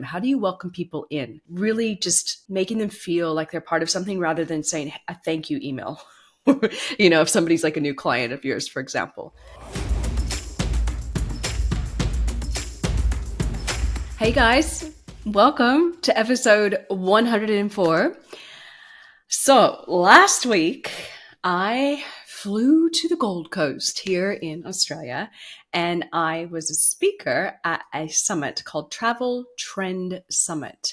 them? How do you welcome people in? Really just making them feel like they're part of something rather than saying a thank you email. If somebody's like a new client of yours, for example. Hey guys, welcome to episode 104. So last week I flew to the Gold Coast here in Australia, and I was a speaker at a summit called Travel Trend Summit.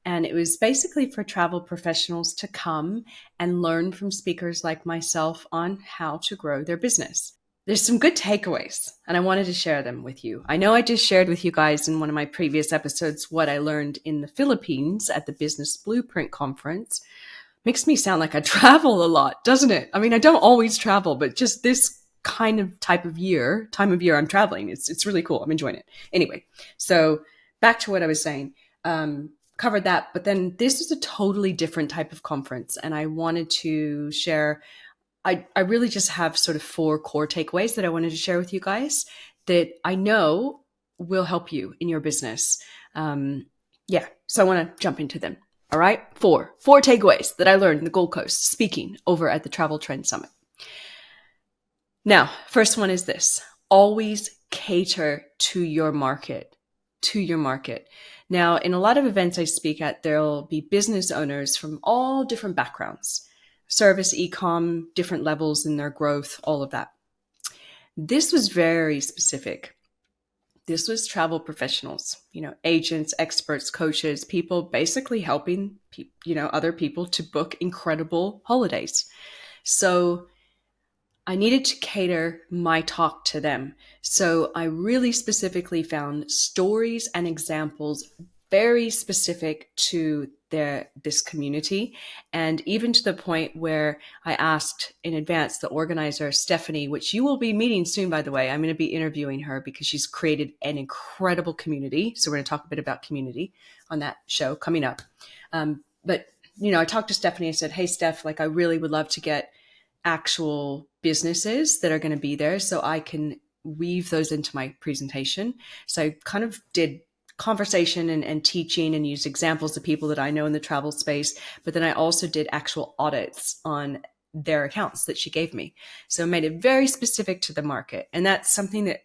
And it was basically for travel professionals to come and learn from speakers like myself on how to grow their business. There's some good takeaways, and I wanted to share them with you. I know I just shared with you guys in one of my previous episodes what I learned in the Philippines at the Business Blueprint Conference. Makes me sound like I travel a lot, doesn't it? I mean, I don't always travel, but just this kind of time of year I'm traveling. It's really cool. I'm enjoying it. Anyway, so back to what I was saying. Covered that, but then this is a totally different type of conference, and I wanted to share. I really just have sort of 4 core takeaways that I wanted to share with you guys that I know will help you in your business. So I want to jump into them. All right, four takeaways that I learned in the Gold Coast speaking over at the Travel Trend Summit. Now, first one is this: always cater to your market. Now, in a lot of events I speak at, there'll be business owners from all different backgrounds, service, e-com, different levels in their growth, all of that. This was very specific. This was travel professionals, agents, experts, coaches, people basically helping, other people to book incredible holidays. So I needed to cater my talk to them. So I really specifically found stories and examples very specific to this community, and even to the point where I asked in advance the organizer, Stephanie, which you will be meeting soon, by the way. I'm going to be interviewing her because she's created an incredible community. So we're going to talk a bit about community on that show coming up. But I talked to Stephanie. I said, hey, Steph, I really would love to get actual businesses that are going to be there so I can weave those into my presentation. So I kind of did conversation and teaching and used examples of people that I know in the travel space, but then I also did actual audits on their accounts that she gave me. So made it very specific to the market. And that's something that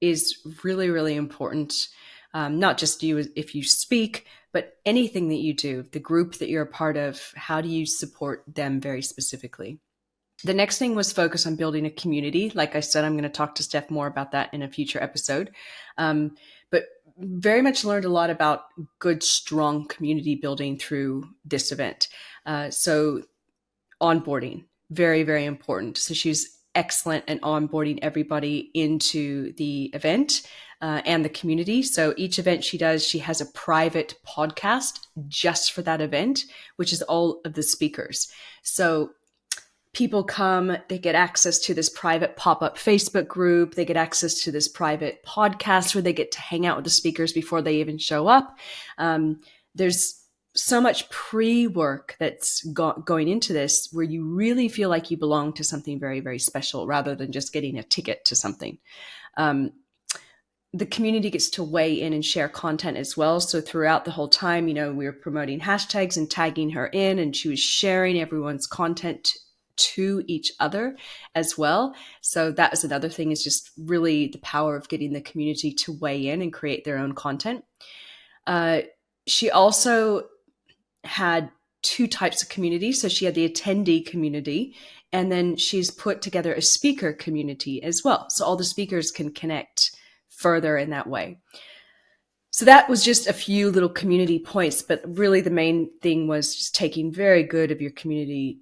is really, really important. Not just you if you speak, but anything that you do, the group that you're a part of, how do you support them very specifically? The next thing was focus on building a community. Like I said, I'm going to talk to Steph more about that in a future episode. But very much learned a lot about good, strong community building through this event. So onboarding, very, very important. So she's excellent at onboarding everybody into the event and the community. So each event she does, she has a private podcast just for that event, which is all of the speakers. So people come, they get access to this private pop-up Facebook group. They get access to this private podcast where they get to hang out with the speakers before they even show up. There's so much pre-work that's going into this where you really feel like you belong to something very, very special rather than just getting a ticket to something. The community gets to weigh in and share content as well. So throughout the whole time, we were promoting hashtags and tagging her in, and she was sharing everyone's content to each other as well. So that was another thing, is just really the power of getting the community to weigh in and create their own content. She also had 2 types of community. So she had the attendee community, and then she's put together a speaker community as well. So all the speakers can connect further in that way. So that was just a few little community points, but really the main thing was just taking very good of your community,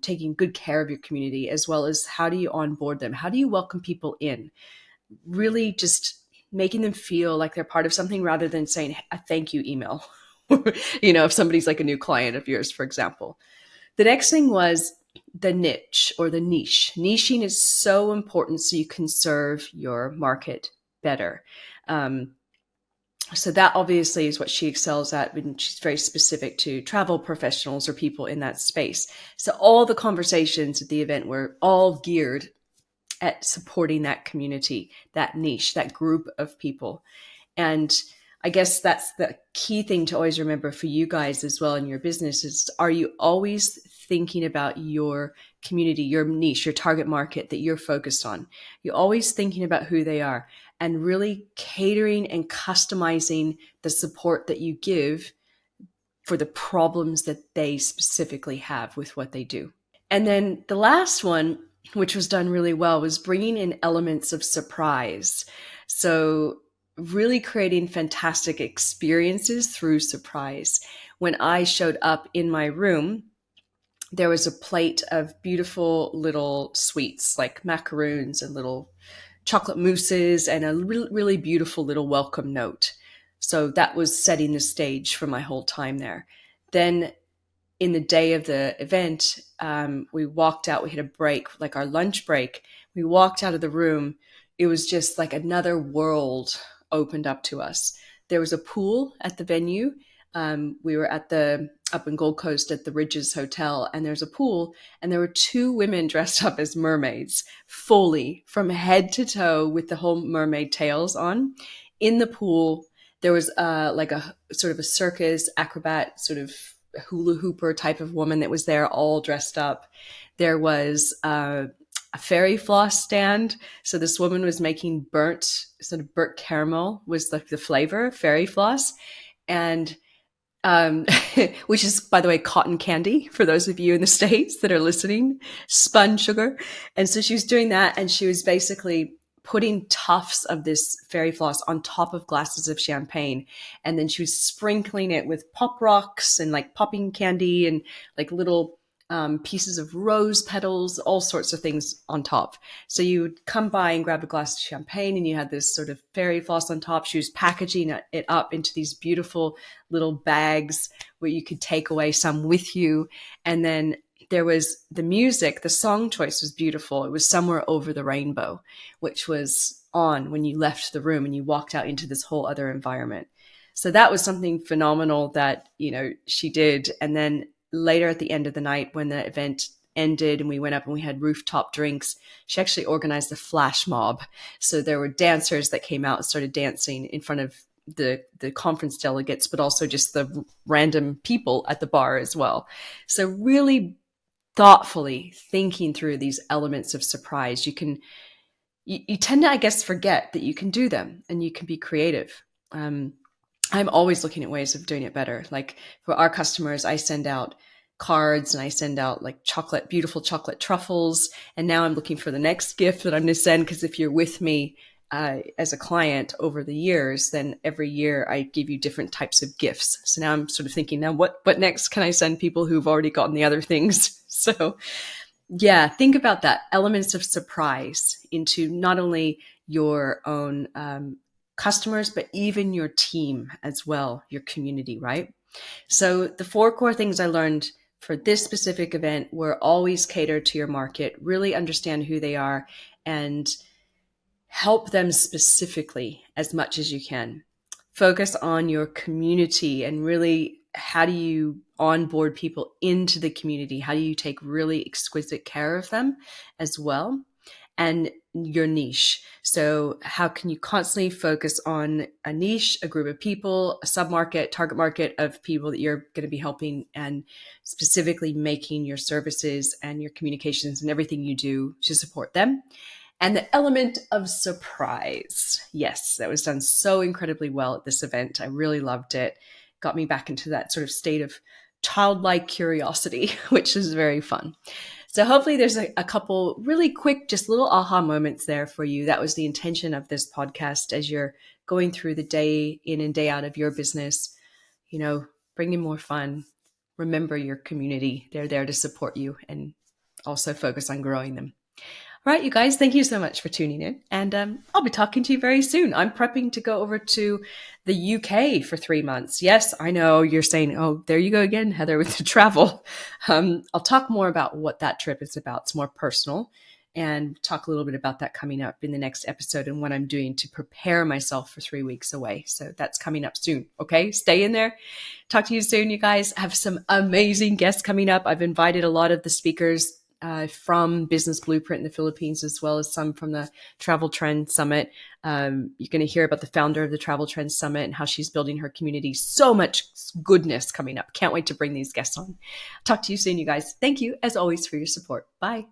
taking good care of your community, as well as how do you onboard them? How do you welcome people in? Really just making them feel like they're part of something rather than saying a thank you email, if somebody's like a new client of yours, for example. The next thing was the niche or the niche. Niching is so important so you can serve your market better. So that obviously is what she excels at, and she's very specific to travel professionals or people in that space. So all the conversations at the event were all geared at supporting that community, that niche, that group of people. And I guess that's the key thing to always remember for you guys as well in your business is, are you always thinking about your community, your niche, your target market that you're focused on? You're always thinking about who they are and really catering and customizing the support that you give for the problems that they specifically have with what they do. And then the last one, which was done really well, was bringing in elements of surprise. So really creating fantastic experiences through surprise. When I showed up in my room, there was a plate of beautiful little sweets like macaroons and little chocolate mousses and a really beautiful little welcome note. So that was setting the stage for my whole time there. Then in the day of the event, we walked out, we had a break, like our lunch break. We walked out of the room. It was just like another world opened up to us. There was a pool at the venue. We were up in Gold Coast at the Ridges Hotel, and there's a pool, and there were two women dressed up as mermaids, fully from head to toe with the whole mermaid tails on. In the pool, there was like a sort of a circus acrobat, sort of hula hooper type of woman that was there, all dressed up. There was a fairy floss stand. So this woman was making burnt caramel was like the flavor, fairy floss. And which is, by the way, cotton candy for those of you in the States that are listening, spun sugar. And so she was doing that, and she was basically putting tufts of this fairy floss on top of glasses of champagne. And then she was sprinkling it with pop rocks and like popping candy and like little pieces of rose petals, all sorts of things on top. So you would come by and grab a glass of champagne, and you had this sort of fairy floss on top. She was packaging it up into these beautiful little bags where you could take away some with you. And then there was the music, the song choice was beautiful. It was Somewhere Over the Rainbow, which was on when you left the room and you walked out into this whole other environment. So that was something phenomenal that, she did. And then later at the end of the night, when the event ended and we went up and we had rooftop drinks, she actually organized a flash mob. So there were dancers that came out and started dancing in front of the conference delegates, but also just the random people at the bar as well. So really thoughtfully thinking through these elements of surprise, you tend to, I guess, forget that you can do them and you can be creative. I'm always looking at ways of doing it better. Like for our customers, I send out cards and I send out like beautiful chocolate truffles. And now I'm looking for the next gift that I'm going to send, because if you're with me as a client over the years, then every year I give you different types of gifts. So now I'm sort of thinking, now what next can I send people who've already gotten the other things? So yeah, think about that, elements of surprise into not only your own customers, but even your team as well, your community, right? So the 4 core things I learned for this specific event were always cater to your market, really understand who they are, and help them specifically as much as you can. Focus on your community and really, how do you onboard people into the community? How do you take really exquisite care of them as well? And your niche. So how can you constantly focus on a niche, a group of people, a sub-market, target market of people that you're going to be helping, and specifically making your services and your communications and everything you do to support them. And the element of surprise. Yes, that was done so incredibly well at this event. I really loved it. Got me back into that sort of state of childlike curiosity, which is very fun. So hopefully there's a couple really quick, just little aha moments there for you. That was the intention of this podcast as you're going through the day in and day out of your business. Bring in more fun. Remember your community. They're there to support you and also focus on growing them. All right, you guys, thank you so much for tuning in. And I'll be talking to you very soon. I'm prepping to go over to the UK for 3 months. Yes, I know you're saying, oh, there you go again, Heather, with the travel. I'll talk more about what that trip is about. It's more personal, and talk a little bit about that coming up in the next episode and what I'm doing to prepare myself for 3 weeks away. So that's coming up soon. Okay, stay in there. Talk to you soon, you guys. I have some amazing guests coming up. I've invited a lot of the speakers from Business Blueprint in the Philippines, as well as some from the Travel Trend Summit. You're going to hear about the founder of the Travel Trend Summit and how she's building her community. So much goodness coming up. Can't wait to bring these guests on. Talk to you soon, you guys. Thank you, as always, for your support. Bye.